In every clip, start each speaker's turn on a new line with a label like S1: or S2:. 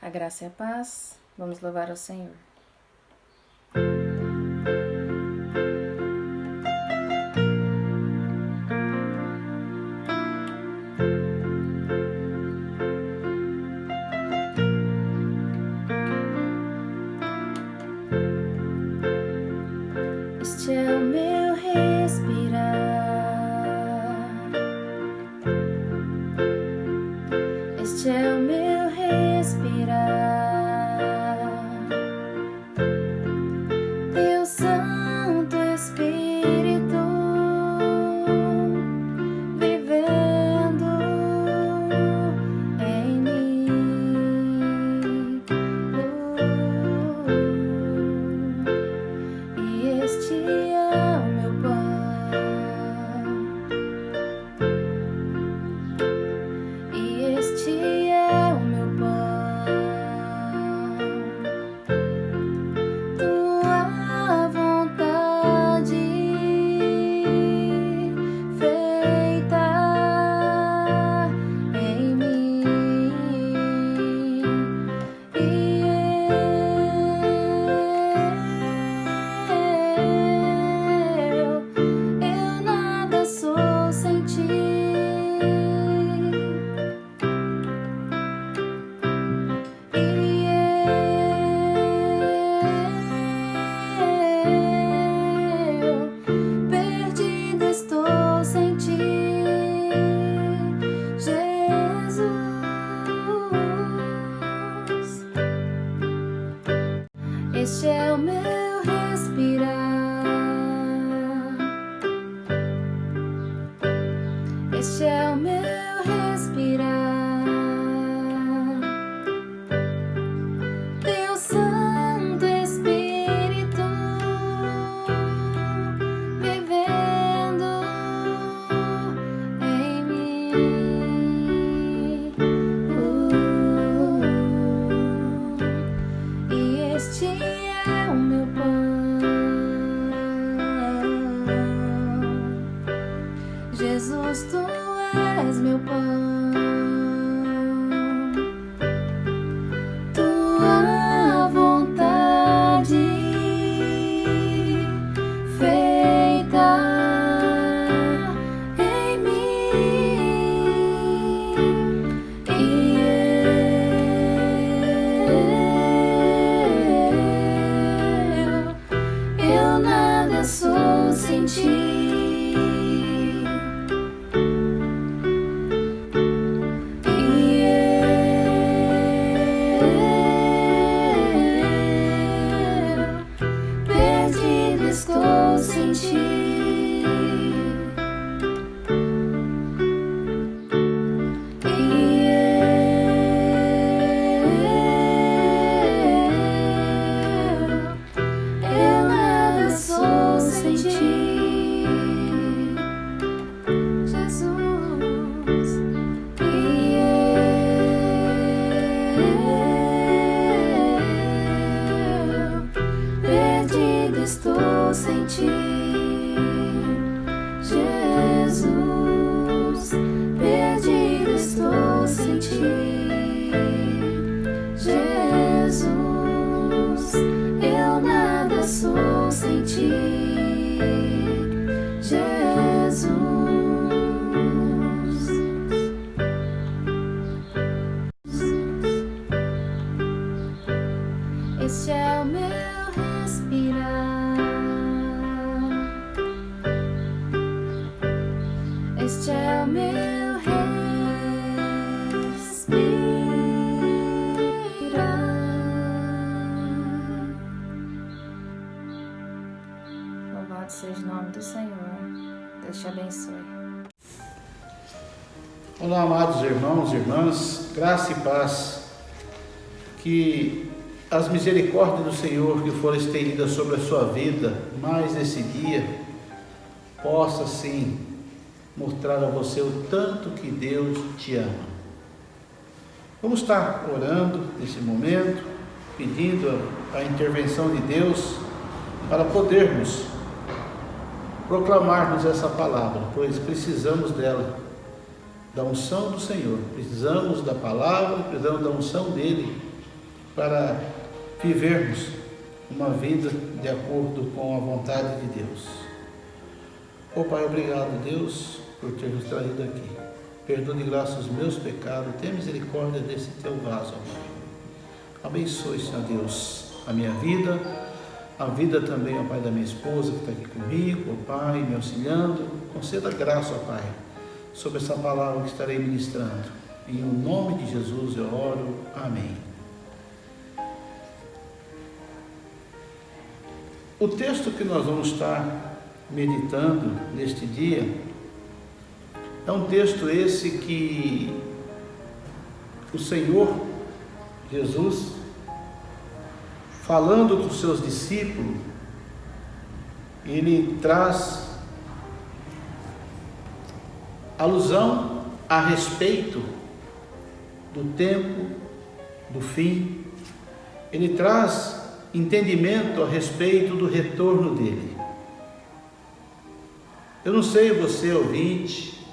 S1: A graça e a paz, vamos louvar ao Senhor. Este é o meu respirar, este é o meu respirar, Teu Santo Espírito vivendo em mim. E este é o meu pão, e este é o meu pão, tua vontade feita em mim, e eu nada sou sem ti. Perdido estou sem ti, Jesus. Este é o meu respirar, este é o meu respirar, Teu Santo Espírito vivendo em mim. E este é o meu pão, Jesus, tu és meu pão, tua vontade feita em mim, e eu nada sou sem ti. Perdido estou sem ti, e eu nada sou sem ti, Jesus. Perdido estou sem ti, Jesus. Perdido estou sem ti, Jesus. Eu nada sou sem ti, Jesus. Este é o meu respirar, este é o meu respirar. Louvado seja o nome do Senhor. Deus te abençoe.
S2: Olá, amados irmãos e irmãs, graça e paz, que as misericórdias do Senhor que foram estendidas sobre a sua vida, mais nesse dia, possa sim mostrar a você o tanto que Deus te ama. Vamos estar orando nesse momento, pedindo a intervenção de Deus para podermos proclamarmos essa palavra, pois precisamos dela, da unção do Senhor, precisamos da palavra, precisamos da unção dele para vivermos uma vida de acordo com a vontade de Deus. Ó Pai, obrigado, Deus, por ter nos trazido aqui. Perdoa de graça os meus pecados, tenha misericórdia desse teu vaso, ó Pai. Abençoe, Senhor Deus, a minha vida, a vida também, ó Pai, da minha esposa que está aqui comigo, ó Pai, me auxiliando. Conceda graça, ó Pai, sobre essa palavra que estarei ministrando. Em nome de Jesus eu oro. Amém. O texto que nós vamos estar meditando neste dia é um texto esse que o Senhor Jesus, falando com os seus discípulos, ele traz alusão a respeito do tempo, do fim. Ele traz entendimento a respeito do retorno dele. Eu não sei você, ouvinte,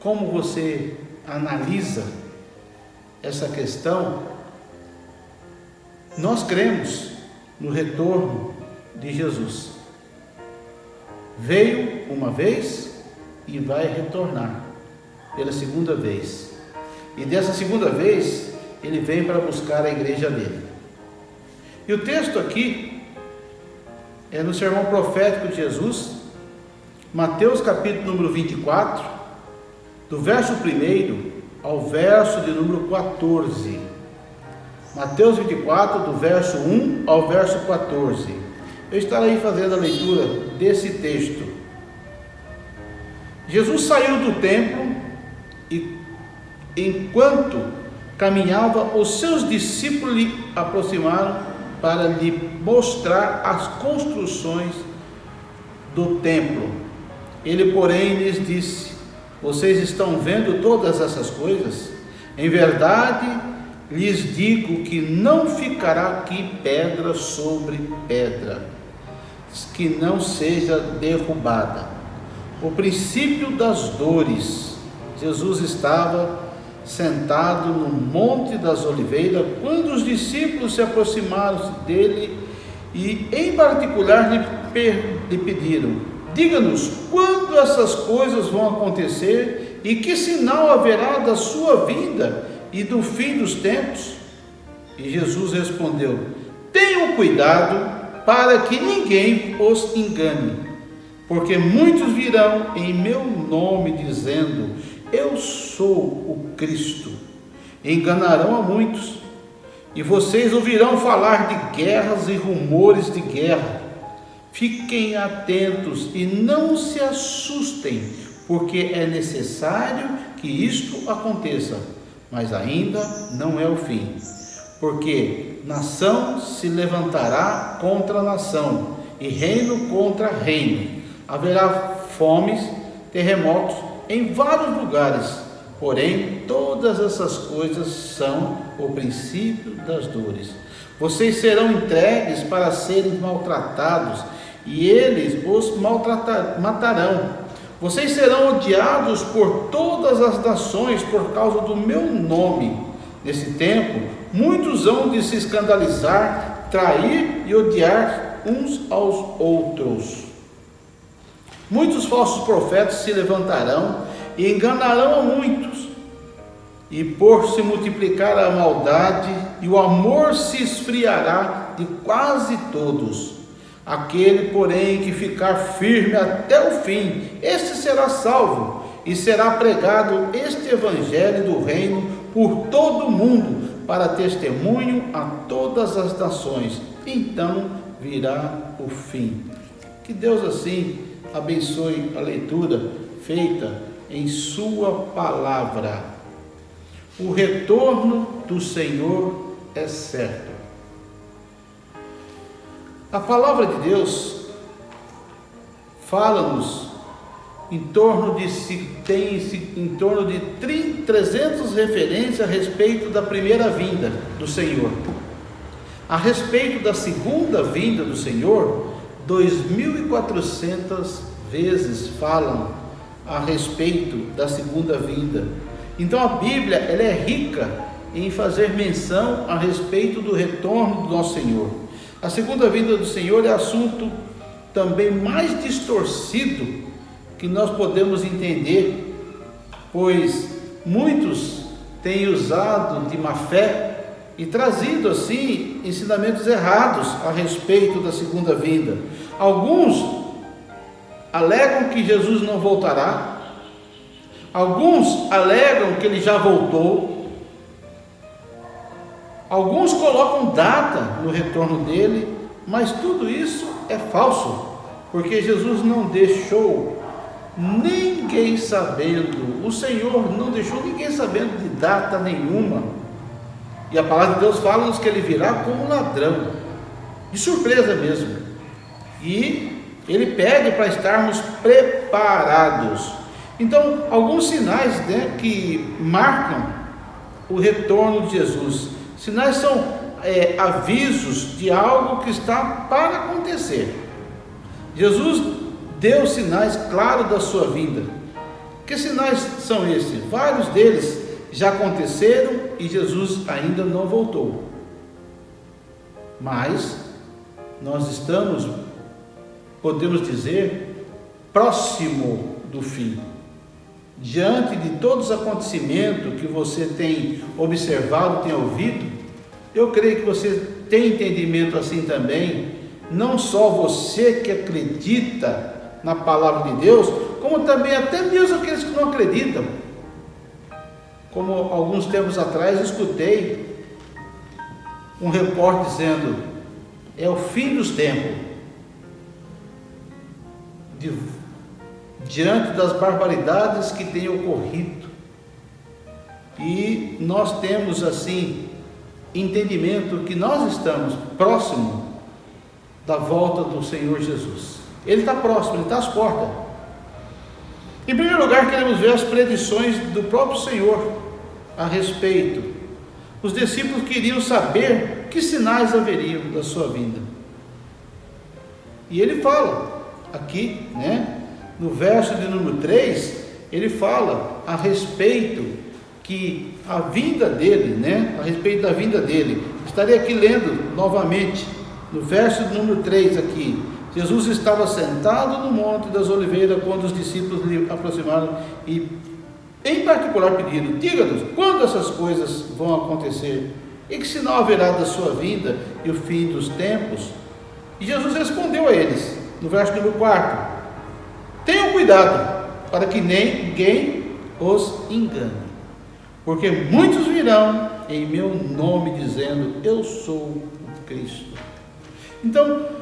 S2: como você analisa essa questão. Nós cremos no retorno de Jesus. Veio uma vez e vai retornar pela segunda vez. E dessa segunda vez, ele vem para buscar a igreja dele. E o texto aqui é no sermão profético de Jesus, Mateus capítulo número 24, do verso 1 ao verso de número 14. Mateus 24, do verso 1 ao verso 14. Eu estarei fazendo a leitura desse texto. Jesus saiu do templo e, enquanto caminhava, os seus discípulos lhe aproximaram para lhe mostrar as construções do templo. Ele, porém, lhes disse: vocês estão vendo todas essas coisas? Em verdade, lhes digo que não ficará aqui pedra sobre pedra, que não seja derrubada. O princípio das dores. Jesus estava sentado no Monte das Oliveiras, quando os discípulos se aproximaram dele e, em particular, lhe pediram: diga-nos quando essas coisas vão acontecer e que sinal haverá da sua vinda e do fim dos tempos? E Jesus respondeu: tenham cuidado para que ninguém os engane, porque muitos virão em meu nome dizendo: eu sou o Cristo. Enganarão a muitos, e vocês ouvirão falar de guerras e rumores de guerra. Fiquem atentos e não se assustem, porque é necessário que isto aconteça, mas ainda não é o fim. Porque nação se levantará contra nação, e reino contra reino. Haverá fomes, terremotos em vários lugares, porém todas essas coisas são o princípio das dores. Vocês serão entregues para serem maltratados, e eles os matarão. Vocês serão odiados por todas as nações por causa do meu nome. Nesse tempo, muitos hão de se escandalizar, trair e odiar uns aos outros. Muitos falsos profetas se levantarão e enganarão a muitos. E por se multiplicar a maldade, e o amor se esfriará de quase todos. Aquele, porém, que ficar firme até o fim, este será salvo, e será pregado este evangelho do reino por todo o mundo, para testemunho a todas as nações. Então virá o fim. Que Deus assim abençoe a leitura feita em sua palavra. O retorno do Senhor é certo. A palavra de Deus fala-nos em torno de 300 referências a respeito da primeira vinda do Senhor. A respeito da segunda vinda do Senhor, 2.400 vezes falam a respeito da segunda vinda. Então a Bíblia ela é rica em fazer menção a respeito do retorno do nosso Senhor. A segunda vinda do Senhor é assunto também mais distorcido que nós podemos entender, pois muitos têm usado de má fé e trazido assim ensinamentos errados a respeito da segunda vinda. Alguns alegam que Jesus não voltará, alguns alegam que ele já voltou, alguns colocam data no retorno dele, mas tudo isso é falso, porque Jesus não deixou ninguém sabendo, o Senhor não deixou ninguém sabendo de data nenhuma. E a palavra de Deus fala-nos que ele virá como ladrão, de surpresa mesmo. E ele pede para estarmos preparados. Então, alguns sinais, né, que marcam o retorno de Jesus. Sinais são avisos de algo que está para acontecer. Jesus deu sinais claros da sua vinda. Que sinais são esses? Vários deles já aconteceram e Jesus ainda não voltou. Mas nós estamos, podemos dizer, próximo do fim. Diante de todos os acontecimentos que você tem observado, tem ouvido, eu creio que você tem entendimento assim também, não só você que acredita na palavra de Deus, como também até mesmo aqueles que não acreditam. Como alguns tempos atrás escutei um repórter dizendo: é o fim dos tempos, diante das barbaridades que têm ocorrido. E nós temos assim entendimento que nós estamos próximo da volta do Senhor Jesus. Ele está próximo, ele está às portas. Em primeiro lugar, queremos ver as predições do próprio Senhor a respeito. Os discípulos queriam saber que sinais haveriam da sua vinda. E ele fala aqui, né, no verso de número 3, ele fala a respeito que a vinda dele, né, a respeito da vinda dele. Estarei aqui lendo novamente, no verso de número 3 aqui. Jesus estava sentado no Monte das Oliveiras quando os discípulos lhe aproximaram e, em particular, pediram: diga-nos, quando essas coisas vão acontecer? E que sinal haverá da sua vinda e o fim dos tempos? E Jesus respondeu a eles, no verso número 4: tenham cuidado, para que ninguém os engane, porque muitos virão em meu nome dizendo: eu sou o Cristo. Então,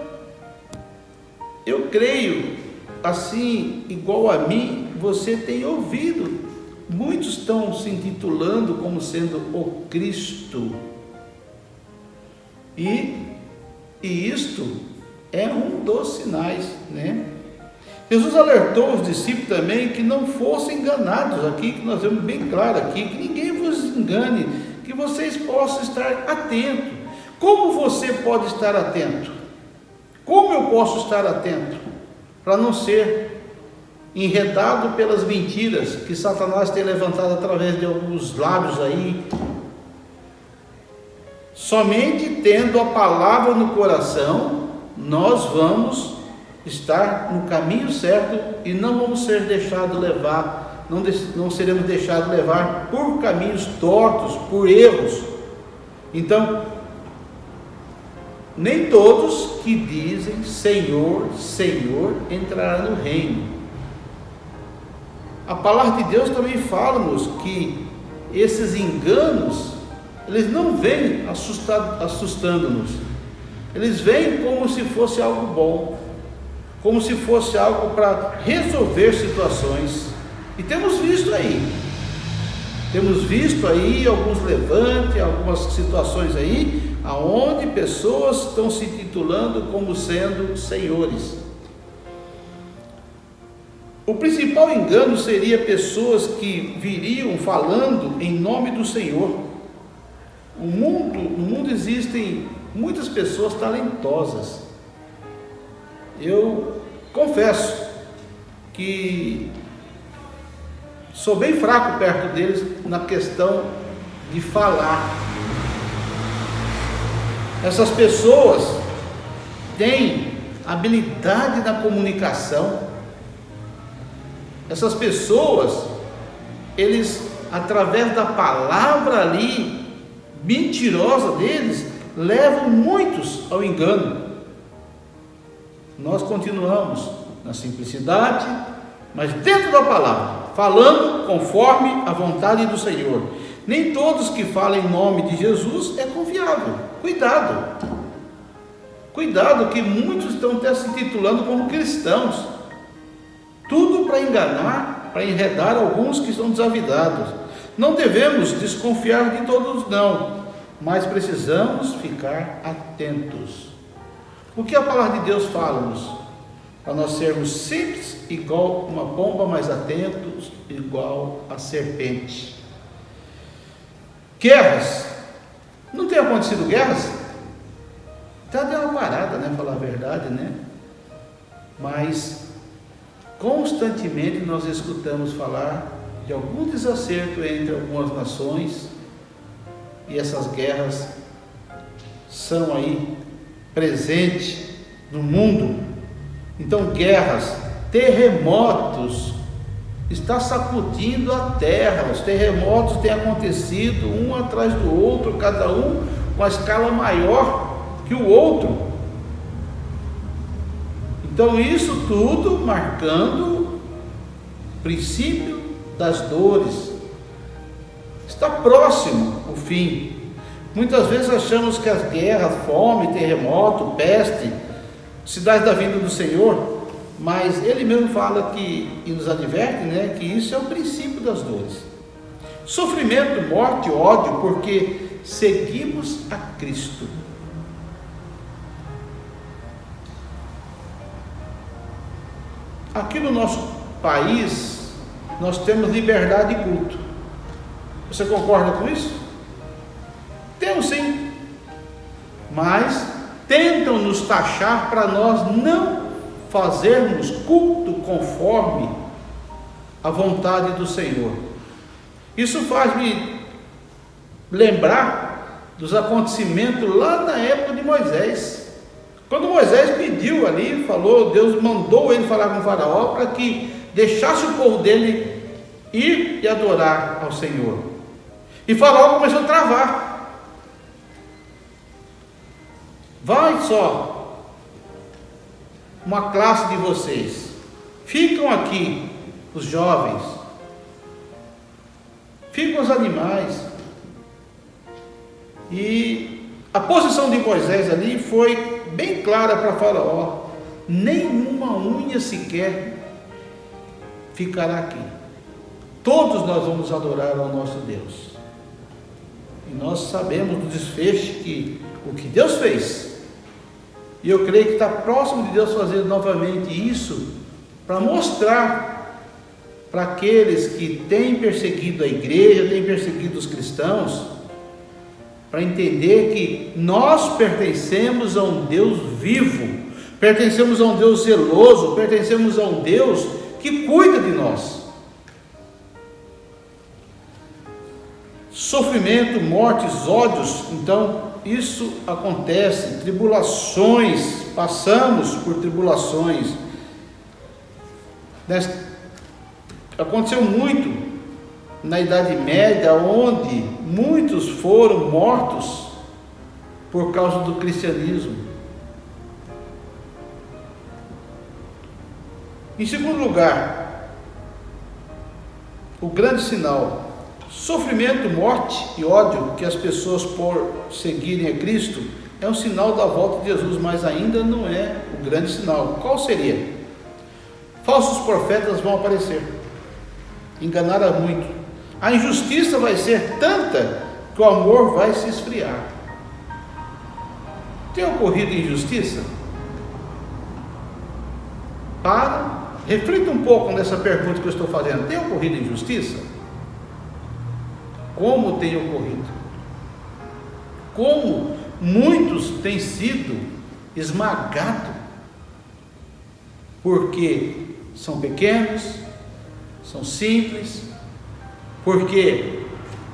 S2: eu creio, assim, igual a mim, você tem ouvido, muitos estão se intitulando como sendo o Cristo, e isto é um dos sinais, né? Jesus alertou os discípulos também que não fossem enganados, aqui que nós vemos bem claro aqui, que ninguém vos engane, que vocês possam estar atentos. Como você pode estar atento? Como eu posso estar atento para não ser enredado pelas mentiras que Satanás tem levantado através de alguns lábios aí? Somente tendo a palavra no coração, nós vamos estar no caminho certo e não vamos ser deixados levar, não seremos deixados levar por caminhos tortos, por erros. Então, nem todos que dizem Senhor, Senhor entrarão no reino. A palavra de Deus também fala-nos que esses enganos, eles não vêm assustando-nos, eles vêm como se fosse algo bom, como se fosse algo para resolver situações. E temos visto aí alguns levantes, algumas situações aí, aonde pessoas estão se titulando como sendo senhores. O principal engano seria pessoas que viriam falando em nome do Senhor. No mundo existem muitas pessoas talentosas. Eu confesso que sou bem fraco perto deles na questão de falar. Essas pessoas têm habilidade na comunicação. Essas pessoas, eles, através da palavra ali, mentirosa deles, levam muitos ao engano. Nós continuamos na simplicidade, mas dentro da palavra, falando conforme a vontade do Senhor. Nem todos que falam em nome de Jesus é confiável. Cuidado. Cuidado, que muitos estão até se titulando como cristãos. Tudo para enganar, para enredar alguns que estão desavisados. Não devemos desconfiar de todos, não, mas precisamos ficar atentos. O que a palavra de Deus fala-nos? Para nós sermos simples, igual uma pomba, mas atentos, igual a serpente. Guerras. Não tem acontecido guerras? Até deu uma parada, né? Falar a verdade, né? Mas constantemente nós escutamos falar de algum desacerto entre algumas nações, e essas guerras são aí presentes no mundo. Então, guerras, terremotos, está sacudindo a terra. Os terremotos têm acontecido um atrás do outro, cada um com a escala maior que o outro. Então, isso tudo marcando o princípio das dores. Está próximo o fim. Muitas vezes achamos que as guerras, fome, terremoto, peste, sinais da vinda do Senhor, mas Ele mesmo fala que, e nos adverte, né, que isso é o princípio das dores. Sofrimento, morte, ódio, porque seguimos a Cristo. Aqui no nosso país, nós temos liberdade de culto. Você concorda com isso? Temos sim, mas tentam nos taxar para nós não fazermos culto conforme a vontade do Senhor. Isso faz-me lembrar dos acontecimentos lá na época de Moisés. Quando Moisés pediu ali, falou, Deus mandou ele falar com o faraó para que deixasse o povo dele ir e adorar ao Senhor. E faraó começou a travar. Vai só, uma classe de vocês, ficam aqui os jovens, ficam os animais. E a posição de Moisés ali foi bem clara para Faraó: nenhuma unha sequer ficará aqui, todos nós vamos adorar ao nosso Deus. E nós sabemos do desfecho que o que Deus fez, e eu creio que está próximo de Deus fazer novamente isso, para mostrar para aqueles que têm perseguido a igreja, têm perseguido os cristãos, para entender que nós pertencemos a um Deus vivo, pertencemos a um Deus zeloso, pertencemos a um Deus que cuida de nós. Sofrimento, mortes, ódios, então isso acontece, tribulações, passamos por tribulações. Aconteceu muito na Idade Média, onde muitos foram mortos por causa do cristianismo. Em segundo lugar, o grande sinal: sofrimento, morte e ódio que as pessoas, por seguirem a Cristo, é um sinal da volta de Jesus, mas ainda não é o grande sinal. Qual seria? Falsos profetas vão aparecer, enganar a muito. A injustiça vai ser tanta que o amor vai se esfriar. Tem ocorrido injustiça? Reflita um pouco nessa pergunta que eu estou fazendo. Tem ocorrido injustiça? Como tem ocorrido? Como muitos têm sido esmagados, porque são pequenos, são simples, porque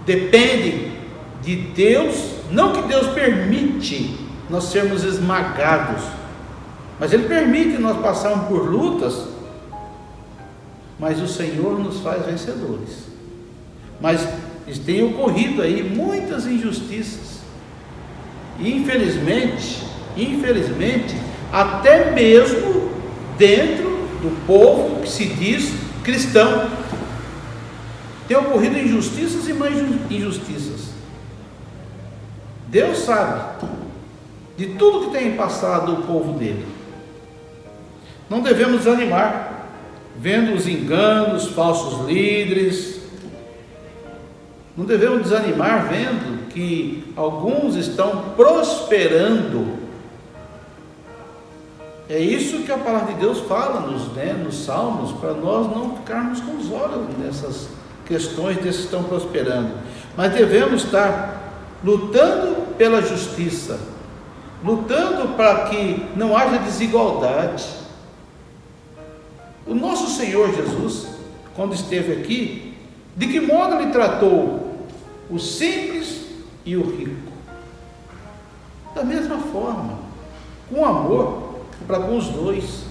S2: dependem de Deus, não que Deus permite nós sermos esmagados, mas Ele permite nós passarmos por lutas, mas o Senhor nos faz vencedores. Mas tem ocorrido aí muitas injustiças, e infelizmente, até mesmo dentro do povo que se diz cristão, tem ocorrido injustiças e mais injustiças. Deus sabe de tudo que tem passado o povo dele. Não devemos desanimar vendo os enganos, falsos líderes. Não devemos desanimar vendo que alguns estão prosperando. É isso que a palavra de Deus fala nos Salmos, para nós não ficarmos com os olhos nessas questões desses que estão prosperando. Mas devemos estar lutando pela justiça, lutando para que não haja desigualdade. O nosso Senhor Jesus, quando esteve aqui, de que modo Ele tratou o simples e o rico? Da mesma forma, com amor para com os dois.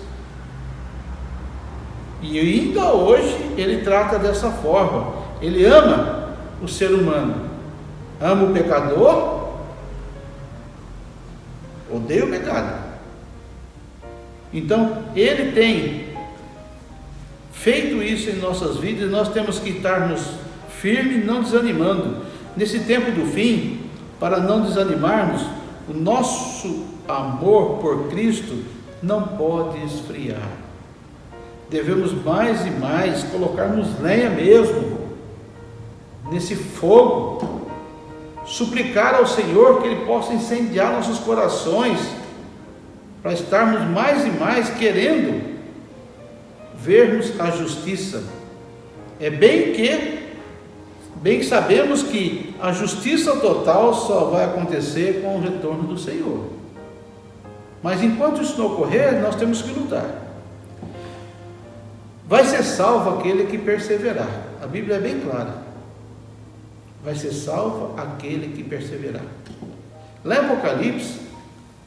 S2: E ainda hoje Ele trata dessa forma. Ele ama o ser humano, ama o pecador, odeia o pecado. Então Ele tem feito isso em nossas vidas, e nós temos que estarmos firmes, não desanimando. Nesse tempo do fim, para não desanimarmos, o nosso amor por Cristo não pode esfriar. Devemos mais e mais colocarmos lenha mesmo nesse fogo, suplicar ao Senhor que Ele possa incendiar nossos corações, para estarmos mais e mais querendo vermos a justiça. É bem que sabemos que a justiça total só vai acontecer com o retorno do Senhor. Mas enquanto isso não ocorrer, nós temos que lutar. Vai ser salvo aquele que perseverar. A Bíblia é bem clara. Vai ser salvo aquele que perseverar. Lá em Apocalipse,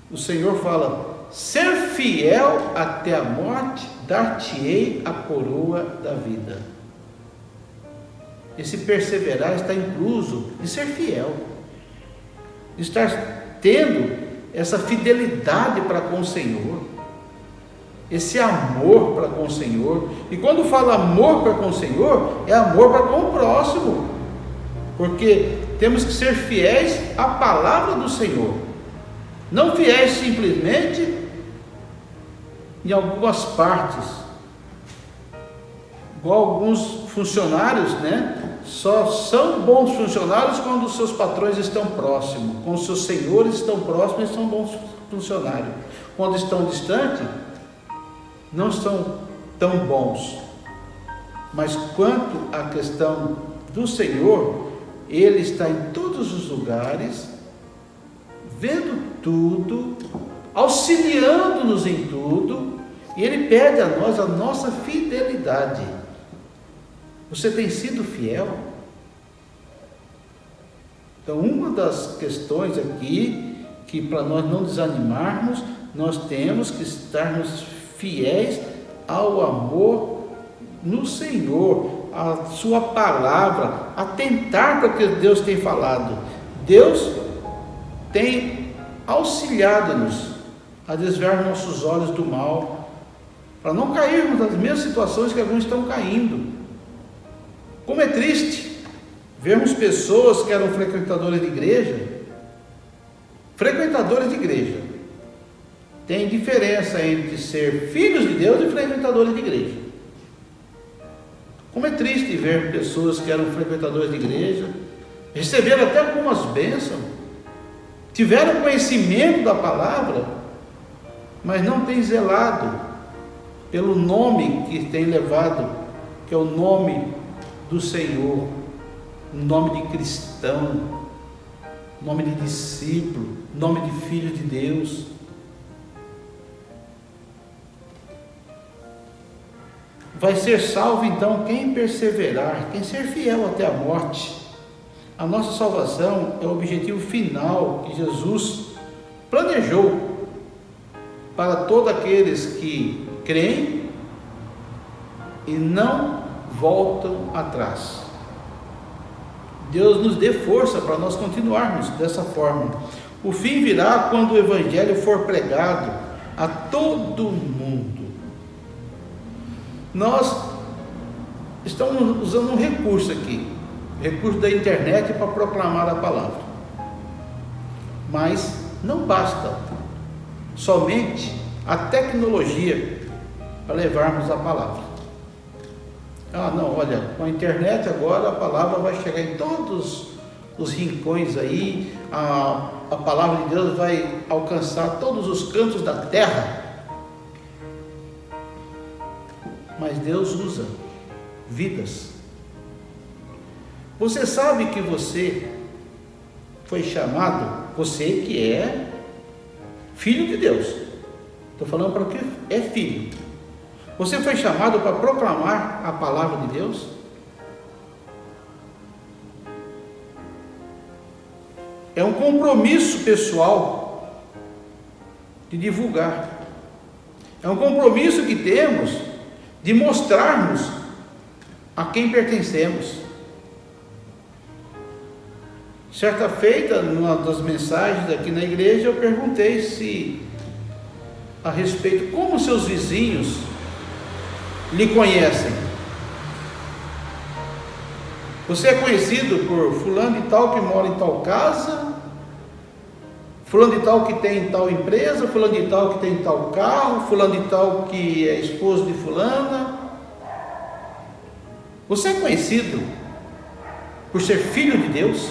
S2: o Senhor fala: ser fiel até a morte, dar-te-ei a coroa da vida. Esse perseverar está incluso de ser fiel, de estar tendo essa fidelidade para com o Senhor, esse amor para com o Senhor. E quando fala amor para com o Senhor, é amor para com o próximo, porque temos que ser fiéis à palavra do Senhor, não fiéis simplesmente em algumas partes, igual alguns funcionários, só são bons funcionários quando os seus patrões estão próximos, quando os seus senhores estão próximos, eles são bons funcionários. Quando estão distantes, não são tão bons. Mas quanto à questão do Senhor, Ele está em todos os lugares, vendo tudo, auxiliando-nos em tudo, e Ele pede a nós a nossa fidelidade. Você tem sido fiel? Então, uma das questões aqui, que para nós não desanimarmos, nós temos que estarmos fiéis ao amor no Senhor, a sua palavra, atentar para o que Deus tem falado. Deus tem auxiliado-nos a desviar nossos olhos do mal, para não cairmos nas mesmas situações que alguns estão caindo. Como é triste vermos pessoas que eram frequentadores de igreja. Frequentadores de igreja. Tem diferença entre ser filhos de Deus e frequentadores de igreja. Como é triste ver pessoas que eram frequentadores de igreja, receberam até algumas bênçãos, tiveram conhecimento da palavra, mas não têm zelado pelo nome que tem levado, que é o nome do Senhor, o nome de cristão, nome de discípulo, nome de filho de Deus. Vai ser salvo então quem perseverar, quem ser fiel até a morte. A nossa salvação é o objetivo final que Jesus planejou para todos aqueles que creem e não voltam atrás. Deus nos dê força para nós continuarmos dessa forma. O fim virá quando o Evangelho for pregado a todo mundo. Nós estamos usando um recurso aqui, recurso da internet para proclamar a palavra. Mas não basta somente a tecnologia para levarmos a palavra. Não, olha, com a internet agora a palavra vai chegar em todos os rincões aí, a palavra de Deus vai alcançar todos os cantos da terra. Mas Deus usa vidas. Você sabe que você foi chamado, você que é filho de Deus, estou falando para o que é filho. Você foi chamado para proclamar a palavra de Deus? É um compromisso pessoal de divulgar. É um compromisso que temos de mostrarmos a quem pertencemos. Certa feita, numa das mensagens aqui na igreja, eu perguntei a respeito como seus vizinhos lhe conhecem. Você é conhecido por fulano de tal que mora em tal casa, fulano de tal que tem tal empresa, fulano de tal que tem tal carro, fulano de tal que é esposo de fulana. Você é conhecido por ser filho de Deus?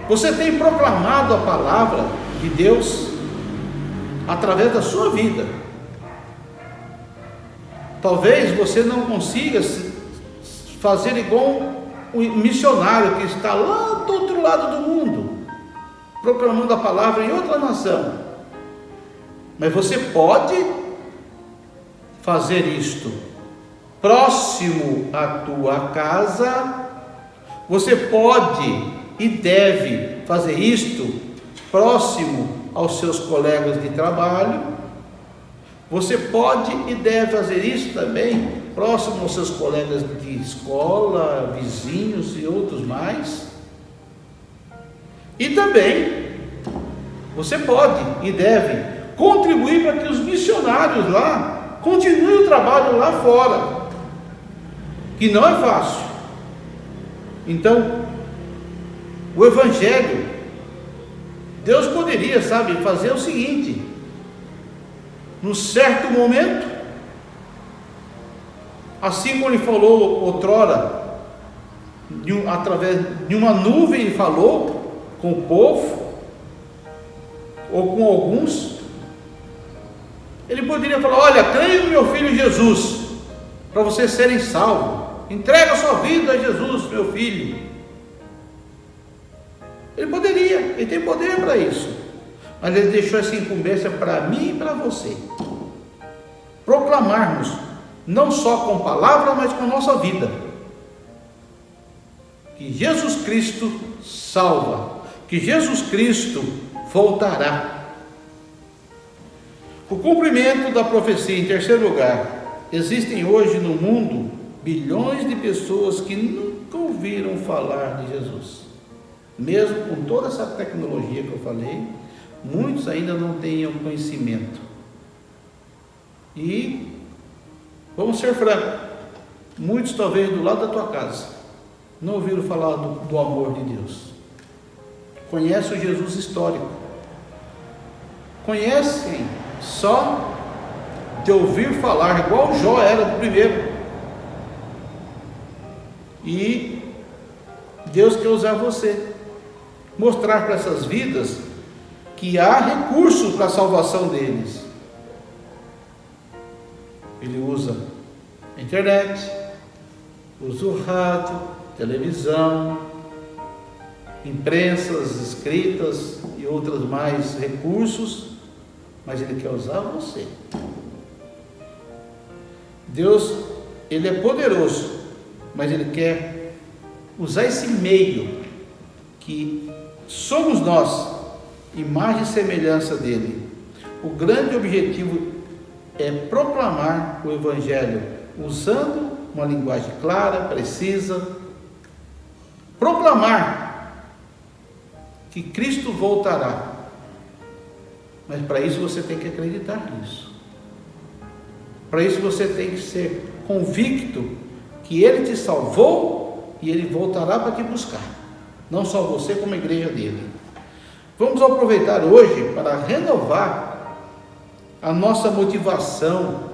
S2: Você tem proclamado a palavra de Deus através da sua vida. Talvez você não consiga fazer igual um missionário que está lá do outro lado do mundo, proclamando a palavra em outra nação. Mas você pode fazer isto próximo à tua casa. Você pode e deve fazer isto próximo aos seus colegas de trabalho. Você pode e deve fazer isso também próximo aos seus colegas de escola, vizinhos e outros mais. E também você pode e deve contribuir para que os missionários lá continuem o trabalho lá fora, que não é fácil. Então, o Evangelho, Deus poderia, fazer o seguinte: num certo momento, assim como Ele falou outrora, através de uma nuvem Ele falou com o povo, ou com alguns, Ele poderia falar: olha, creia no meu filho Jesus, para vocês serem salvos, entrega a sua vida a Jesus, meu filho. Ele poderia, Ele tem poder para isso, mas Ele deixou essa incumbência para mim e para você, proclamarmos, não só com palavra, mas com nossa vida, que Jesus Cristo salva, que Jesus Cristo voltará. O cumprimento da profecia. Em terceiro lugar, existem hoje no mundo bilhões de pessoas que nunca ouviram falar de Jesus. Mesmo com toda essa tecnologia que eu falei, muitos ainda não têm conhecimento. E vamos ser francos, muitos talvez do lado da tua casa não ouviram falar do amor de Deus. Conhecem o Jesus histórico, conhecem só de ouvir falar, igual Jó era do primeiro. E Deus quer usar você, mostrar para essas vidas que há recurso para a salvação deles. Ele usa a internet, usa o rádio, televisão, imprensas escritas e outros mais recursos, mas Ele quer usar você. Deus, Ele é poderoso, mas Ele quer usar esse meio que somos nós, imagem e semelhança dele. O grande objetivo é proclamar o Evangelho, usando uma linguagem clara, precisa, proclamar que Cristo voltará. Mas para isso você tem que acreditar nisso. Para isso você tem que ser convicto que Ele te salvou e Ele voltará para te buscar. Não só você, como a igreja dele. Vamos aproveitar hoje para renovar a nossa motivação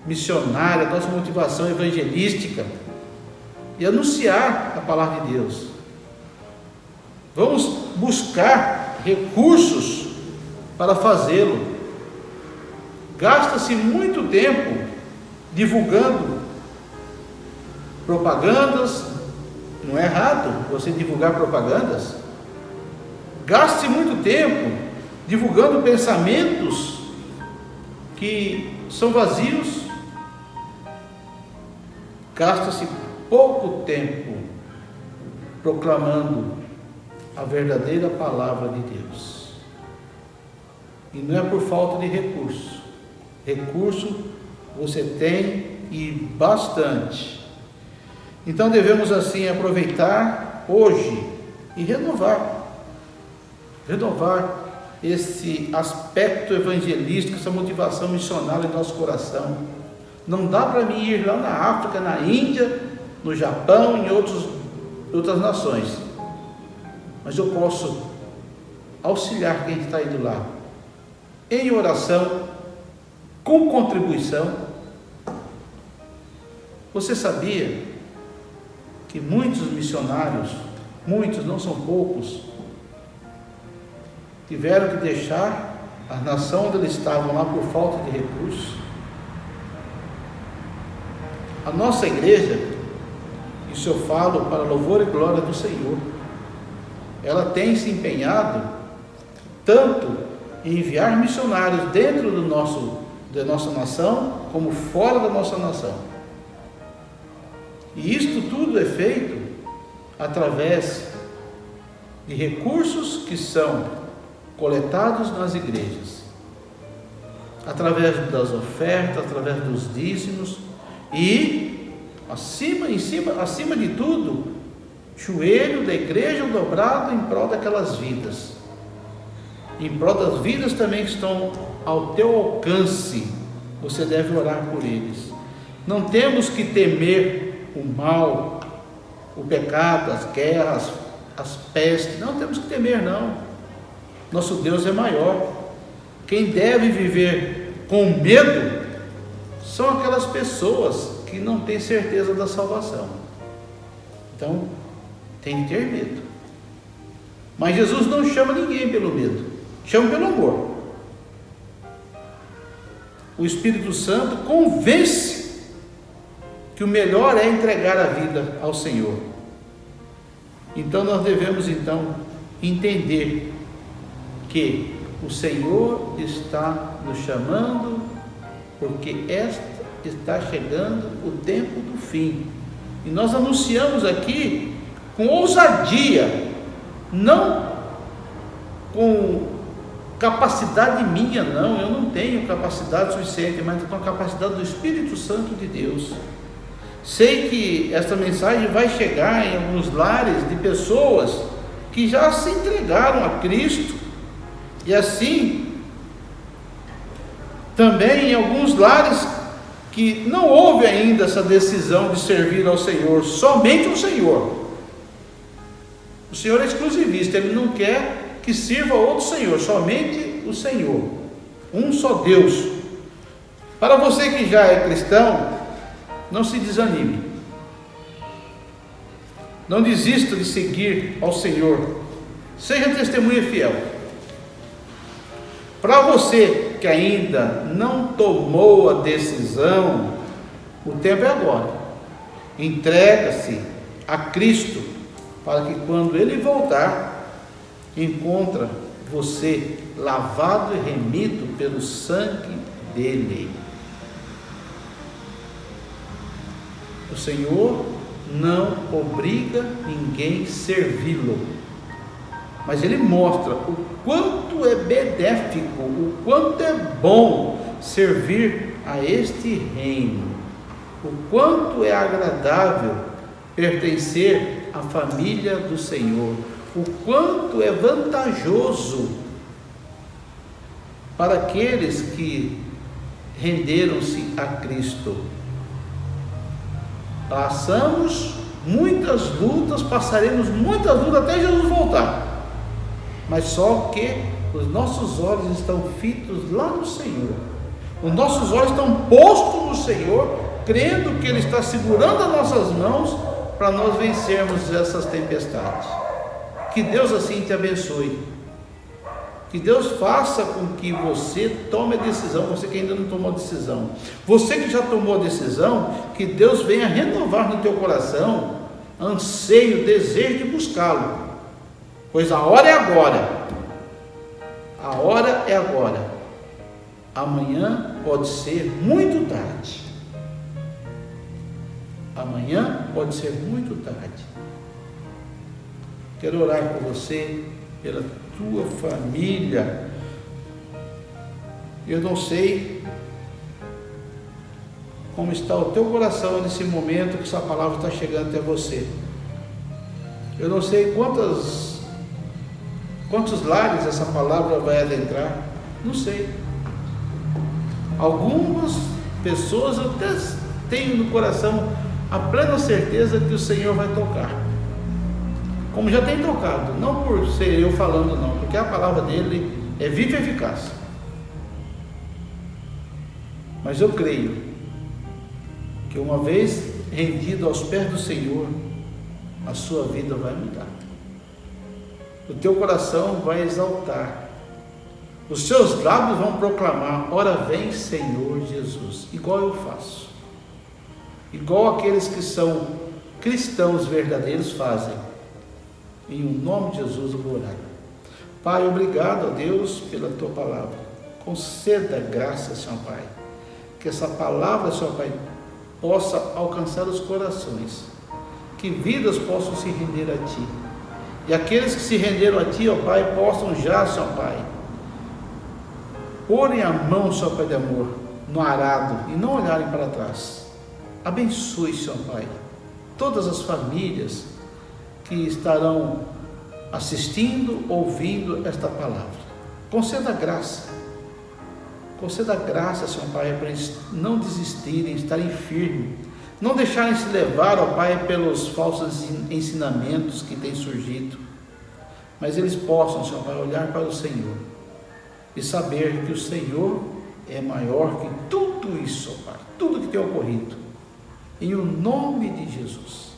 S2: missionária, a nossa motivação evangelística e anunciar a palavra de Deus. Vamos buscar recursos para fazê-lo. Gasta-se muito tempo divulgando propagandas. Não é errado você divulgar propagandas. Gaste muito tempo divulgando pensamentos que são vazios. Gasta-se pouco tempo proclamando a verdadeira palavra de Deus. E não é por falta de recurso. Recurso você tem e bastante. Então devemos assim aproveitar hoje e renovar esse aspecto evangelístico, essa motivação missionária em nosso coração. Não dá para mim ir lá na África, na Índia, no Japão, em outras nações, mas eu posso auxiliar quem está indo lá, em oração, com contribuição. Você sabia que muitos missionários, muitos, não são poucos, tiveram que deixar a nação onde eles estavam lá por falta de recursos? A nossa igreja, isso eu falo para louvor e glória do Senhor, ela tem se empenhado tanto em enviar missionários dentro da nossa nação, como fora da nossa nação. E isto tudo é feito através de recursos que são coletados nas igrejas, através das ofertas, através dos dízimos e, acima de tudo, joelho da igreja dobrado em prol daquelas vidas, em prol das vidas também que estão ao teu alcance. Você deve orar por eles. Não temos que temer o mal, o pecado, as guerras, as pestes. Não temos que temer, não. Nosso Deus é maior. Quem deve viver com medo são aquelas pessoas que não têm certeza da salvação. Então, tem que ter medo. Mas Jesus não chama ninguém pelo medo, chama pelo amor. O Espírito Santo convence que o melhor é entregar a vida ao Senhor. Então nós devemos entender que o Senhor está nos chamando, porque está chegando o tempo do fim. E nós anunciamos aqui com ousadia, não com capacidade minha, não, eu não tenho capacidade suficiente, mas com a capacidade do Espírito Santo de Deus. Sei que esta mensagem vai chegar em alguns lares de pessoas que já se entregaram a Cristo, e assim também em alguns lares que não houve ainda essa decisão de servir ao Senhor, somente o Senhor. O Senhor é exclusivista, Ele não quer que sirva outro Senhor, somente o Senhor, um só Deus. Para você que já é cristão, não se desanime, não desista de seguir ao Senhor, seja testemunha fiel. Para você que ainda não tomou a decisão, o tempo é agora. Entrega-se a Cristo, para que quando Ele voltar, encontre você lavado e remido pelo sangue dele. O Senhor não obriga ninguém a servi-lo, mas ele mostra o quanto é benéfico, o quanto é bom servir a este reino, o quanto é agradável pertencer à família do Senhor, o quanto é vantajoso para aqueles que renderam-se a Cristo. Passamos muitas lutas, passaremos muitas lutas até Jesus voltar, mas só que os nossos olhos estão fitos lá no Senhor, os nossos olhos estão postos no Senhor, crendo que Ele está segurando as nossas mãos para nós vencermos essas tempestades. Que Deus assim te abençoe, que Deus faça com que você tome a decisão, você que ainda não tomou a decisão, você que já tomou a decisão, que Deus venha renovar no teu coração anseio, desejo de buscá-lo, pois a hora é agora, a hora é agora, amanhã pode ser muito tarde, amanhã pode ser muito tarde. Quero orar por você, pela tua família. Eu não sei como está o teu coração nesse momento que essa palavra está chegando até você. Eu não sei quantos lares essa palavra vai adentrar, não sei. Algumas pessoas eu até tenho no coração a plena certeza que o Senhor vai tocar, como já tem tocado, não por ser eu falando não, porque a palavra dele é viva e eficaz. Mas eu creio que uma vez rendido aos pés do Senhor, a sua vida vai mudar, o teu coração vai exaltar, os seus lábios vão proclamar: ora vem Senhor Jesus, igual eu faço, igual aqueles que são cristãos verdadeiros fazem. Em nome de Jesus eu vou orar. Pai, obrigado a Deus pela tua palavra. Conceda graça, Senhor Pai, que essa palavra, Senhor Pai, possa alcançar os corações, que vidas possam se render a Ti, e aqueles que se renderam a Ti, ó Pai, possam já, Senhor Pai, porem a mão, Senhor Pai de amor, no arado e não olharem para trás. Abençoe, Senhor Pai, todas as famílias que estarão assistindo, ouvindo esta palavra. Conceda graça, Senhor Pai, para eles não desistirem, estarem firmes, não deixarem se levar, ó Pai, pelos falsos ensinamentos que têm surgido, mas eles possam, Senhor Pai, olhar para o Senhor e saber que o Senhor é maior que tudo isso, ó Pai, tudo que tem ocorrido. Em o nome de Jesus,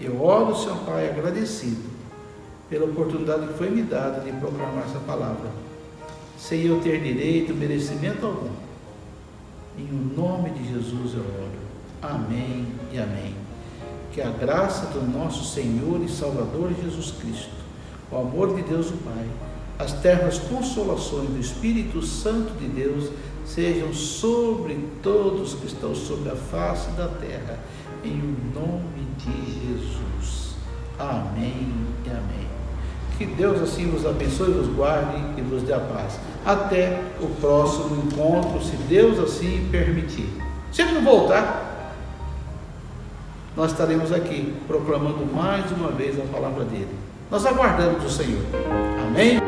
S2: eu oro, Senhor Pai, agradecido pela oportunidade que foi me dada de proclamar essa palavra, sem eu ter direito, merecimento algum. Em o nome de Jesus eu oro. Amém e amém. Que a graça do nosso Senhor e Salvador Jesus Cristo, o amor de Deus o Pai, as ternas consolações do Espírito Santo de Deus sejam sobre todos que estão sobre a face da terra, em nome de Jesus. Amém e amém. Que Deus assim vos abençoe, vos guarde e vos dê a paz. Até o próximo encontro, se Deus assim permitir. Se Ele não voltar, nós estaremos aqui proclamando mais uma vez a palavra dele. Nós aguardamos o Senhor. Amém?